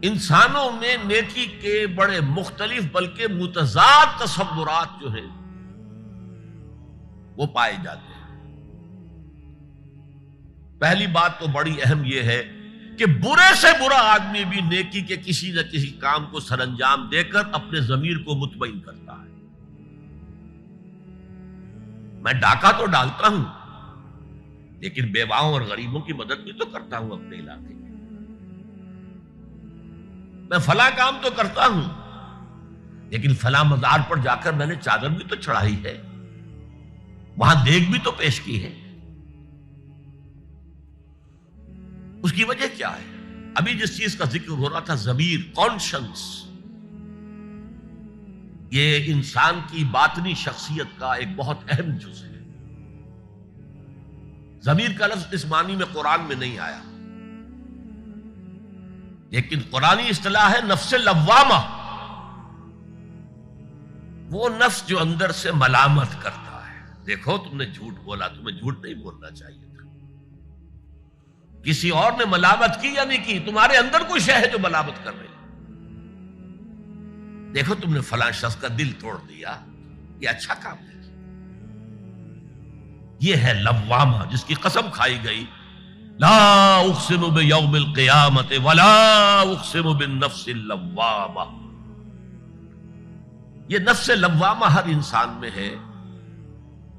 انسانوں میں نیکی کے بڑے مختلف بلکہ متضاد تصورات جو ہیں وہ پائے جاتے ہیں۔ پہلی بات تو بڑی اہم یہ ہے کہ برے سے برا آدمی بھی نیکی کے کسی نہ کسی کام کو سر انجام دے کر اپنے ضمیر کو مطمئن کرتا ہے۔ میں ڈاکہ تو ڈالتا ہوں لیکن بیواؤں اور غریبوں کی مدد بھی تو کرتا ہوں اپنے علاقے میں۔ میں فلاں کام تو کرتا ہوں لیکن فلاں مزار پر جا کر میں نے چادر بھی تو چڑھائی ہے، وہاں دیگ بھی تو پیش کی ہے۔ اس کی وجہ کیا ہے؟ ابھی جس چیز کا ذکر ہو رہا تھا، ضمیر، کانشنس، یہ انسان کی باطنی شخصیت کا ایک بہت اہم جز ہے۔ ضمیر کا لفظ اس معنی میں قرآن میں نہیں آیا، لیکن قرآنی اصطلاح ہے نفس لوامہ، وہ نفس جو اندر سے ملامت کرتا ہے۔ دیکھو تم نے جھوٹ بولا، تمہیں جھوٹ نہیں بولنا چاہیے تھا۔ کسی اور نے ملامت کی یا نہیں کی، تمہارے اندر کوئی شے ہے جو ملامت کر رہی۔ دیکھو تم نے فلاں شخص کا دل توڑ دیا، یہ اچھا کام نہیں کیا۔ یہ ہے لوامہ جس کی قسم کھائی گئی، لا اقسم بیوم القیامت ولا اقسم بالنفس اللوامہ۔ یہ نفس لوامہ ہر انسان میں ہے،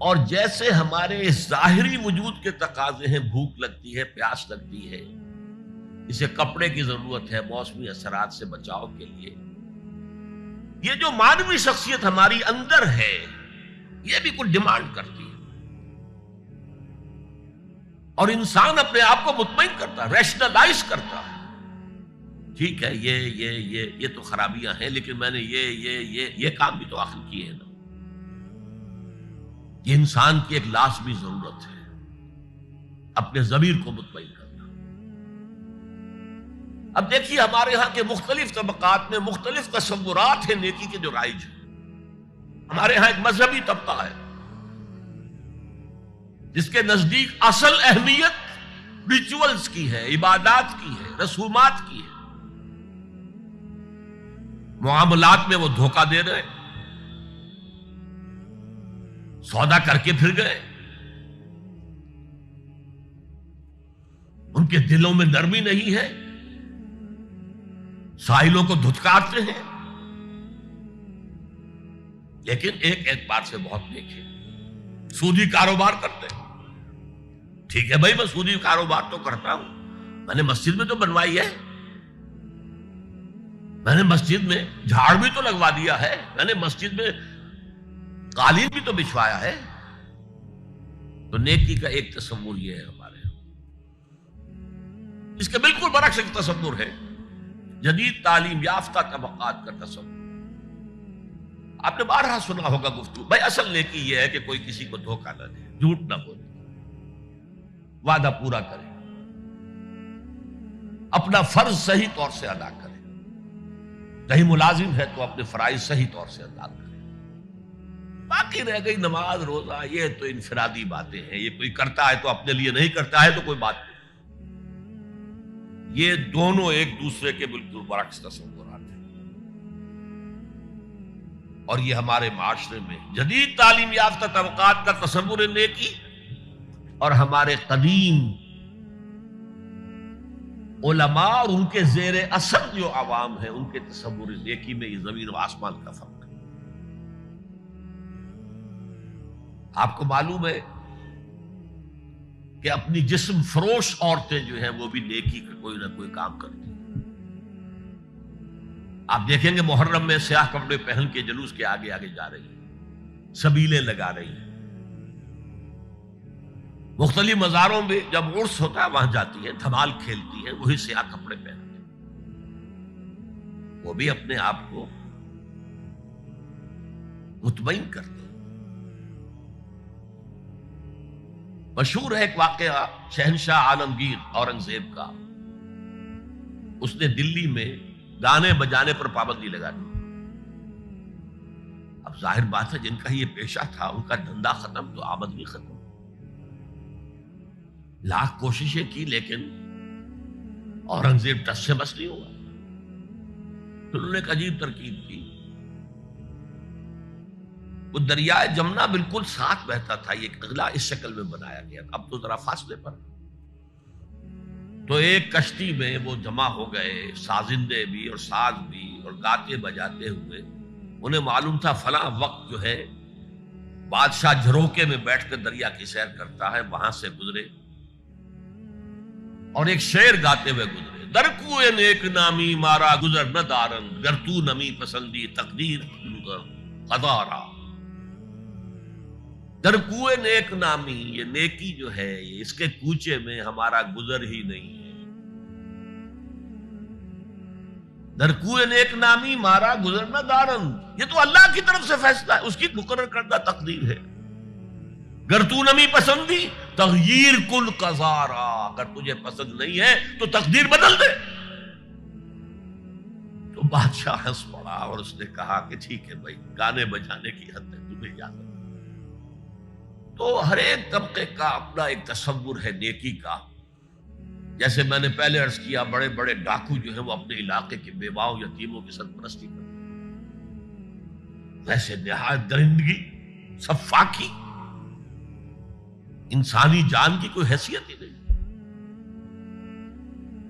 اور جیسے ہمارے ظاہری وجود کے تقاضے ہیں، بھوک لگتی ہے، پیاس لگتی ہے، اسے کپڑے کی ضرورت ہے موسمی اثرات سے بچاؤ کے لیے، یہ جو مانوی شخصیت ہماری اندر ہے یہ بھی کچھ ڈیمانڈ کرتی ہے، اور انسان اپنے آپ کو مطمئن کرتا ہے، ریشنلائز کرتا ہے۔ ٹھیک ہے، یہ تو خرابیاں ہیں، لیکن میں نے یہ کام بھی تو آخر کیے ہیں نا۔ یہ انسان کی ایک لازمی ضرورت ہے، اپنے ضمیر کو مطمئن کرنا۔ اب دیکھیے ہمارے ہاں کے مختلف طبقات میں مختلف تصورات ہیں نیکی کے جو رائج ہیں۔ ہمارے ہاں ایک مذہبی طبقہ ہے جس کے نزدیک اصل اہمیت ریچولز کی ہے، عبادات کی ہے، رسومات کی ہے۔ معاملات میں وہ دھوکہ دے رہے، سودا کر کے پھر گئے، ان کے دلوں میں نرمی نہیں ہے، سائلوں کو دھتکارتے ہیں، لیکن ایک اعتبار سے بہت نیک ہے، سودی کاروبار کرتے ہیں۔ ٹھیک ہے بھائی، میں سودی کاروبار تو کرتا ہوں، میں نے مسجد میں تو بنوائی ہے، میں نے مسجد میں جھاڑ بھی تو لگوا دیا ہے، میں نے مسجد میں قالین بھی تو بچھوایا ہے۔ تو نیکی کا ایک تصور یہ ہے ہمارے یہاں، اس کے بالکل برعکس ایک تصور ہے جدید تعلیم یافتہ طبقات کا تصور۔ آپ نے بارہا سنا ہوگا گفتگو، بھائی اصل نیکی یہ ہے کہ کوئی کسی کو دھوکہ نہ دے، جھوٹ نہ بولے، وعدہ پورا کرے، اپنا فرض صحیح طور سے ادا کرے، کہیں ملازم ہے تو اپنے فرائض صحیح طور سے ادا کرے۔ باقی رہ گئی نماز روزہ، یہ تو انفرادی باتیں ہیں، یہ کوئی کرتا ہے تو اپنے لیے، نہیں کرتا ہے تو کوئی بات نہیں۔ یہ دونوں ایک دوسرے کے بالکل برعکس تصورات ہیں، اور یہ ہمارے معاشرے میں جدید تعلیم یافتہ طبقات کا تصور نیکی اور ہمارے قدیم علماء اور ان کے زیر اثر جو عوام ہیں ان کے تصور نیکی میں یہ زمین و آسمان کا فرق ہے۔ آپ کو معلوم ہے کہ اپنی جسم فروش عورتیں جو ہیں وہ بھی نیکی کا کوئی نہ کوئی کام کرتی ہیں۔ آپ دیکھیں گے محرم میں سیاہ کپڑے پہن کے جلوس کے آگے آگے جا رہی ہیں، سبیلیں لگا رہی ہیں، مختلف مزاروں میں جب عرس ہوتا ہے وہاں جاتی ہیں، دھمال کھیلتی ہیں، وہی سیاہ کپڑے پہن کے، وہ بھی اپنے آپ کو مطمئن کرتے ہیں۔ مشہور ہے ایک واقعہ شہنشاہ عالمگیر اورنگزیب کا، اس نے دلی میں گانے بجانے پر پابندی لگا دی۔ اب ظاہر بات ہے جن کا یہ پیشہ تھا ان کا دھندا ختم تو آمدنی ختم، لاکھ کوششیں کی لیکن اورنگزیب ٹس سے بس نہیں ہوا۔ تو انہوں نے ایک عجیب ترکیب کی. وہ دریائے جمنا بالکل ساتھ بہتا تھا، یہ اگلا اس شکل میں بنایا گیا تھا، اب تو ذرا فاصلے پر. تو ایک کشتی میں وہ جمع ہو گئے، سازندے بھی اور ساز بھی اور گاتے بجاتے ہوئے. انہیں معلوم تھا فلاں وقت جو ہے بادشاہ جھروکے میں بیٹھ کر دریا کی سیر کرتا ہے، وہاں سے گزرے اور ایک شعر گاتے ہوئے گزرے. در کوئے نیک نامی مارا گزر نہ دارن، گر تو نمی پسندی تقدیر قدارا. در کوئے نیک نامی، یہ نیکی جو ہے اس کے کوچے میں ہمارا گزر ہی نہیں ہے. در کوئے نیک نامی مارا گزر نہ دارن، یہ تو اللہ کی طرف سے فیصلہ ہے، اس کی مقرر کردہ تقدیر ہے. گر تو نمی پسندی تغییر کل قضارا، اگر تجھے پسند نہیں ہے تو تقدیر بدل دے. تو بادشاہ ہنس پڑا اور اس نے کہا کہ ٹھیک ہے بھائی، گانے بجانے کی حد ہے، تمہیں اجازت. تو ہر ایک طبقے کا اپنا ایک تصور ہے نیکی کا. جیسے میں نے پہلے عرض کیا، بڑے بڑے ڈاکو جو ہیں وہ اپنے علاقے کے بیواؤں یتیموں کی سرپرستی کرتے ہیں، ویسے نہایت درندگی، سفاکی، انسانی جان کی کوئی حیثیت ہی نہیں.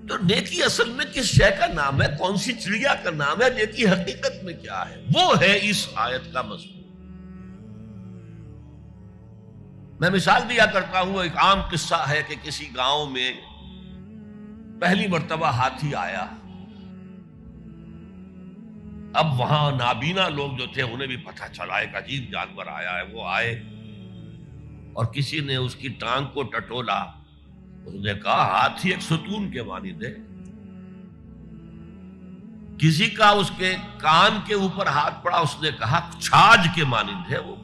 تو نیکی اصل میں کس شے کا نام ہے، کون سی چڑیا کا نام ہے، نیکی حقیقت میں کیا ہے، وہ ہے اس آیت کا مضمون. میں مثال دیا کرتا ہوں، ایک عام قصہ ہے کہ کسی گاؤں میں پہلی مرتبہ ہاتھی آیا. اب وہاں نابینا لوگ جو تھے انہیں بھی پتہ چلا ایک عجیب جانور آیا ہے. وہ آئے اور کسی نے اس کی ٹانگ کو ٹٹولا. اس نے کہا ہاتھی ایک ستون کے مانند ہے. کسی کا اس کے کان کے اوپر ہاتھ پڑا، اس نے کہا چھاج کے مانند ہے وہ.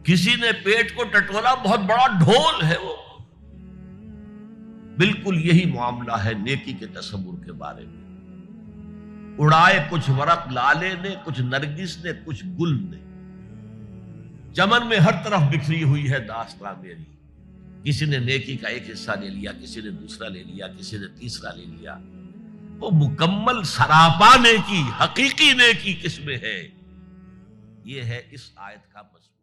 کسی نے پیٹ کو ٹٹولا، بہت بڑا ڈھول ہے وہ. بالکل یہی معاملہ ہے نیکی کے تصور کے بارے میں. اڑائے کچھ ورق لالے نے، کچھ نرگس نے، کچھ گل نے. چمن میں ہر طرف بکھری ہوئی ہے داستان میری. کسی نے نیکی کا ایک حصہ لے لیا، کسی نے دوسرا لے لیا، کسی نے تیسرا لے لیا. وہ مکمل سراپا نیکی، حقیقی نیکی کس میں ہے، یہ ہے اس آیت کا مضمون.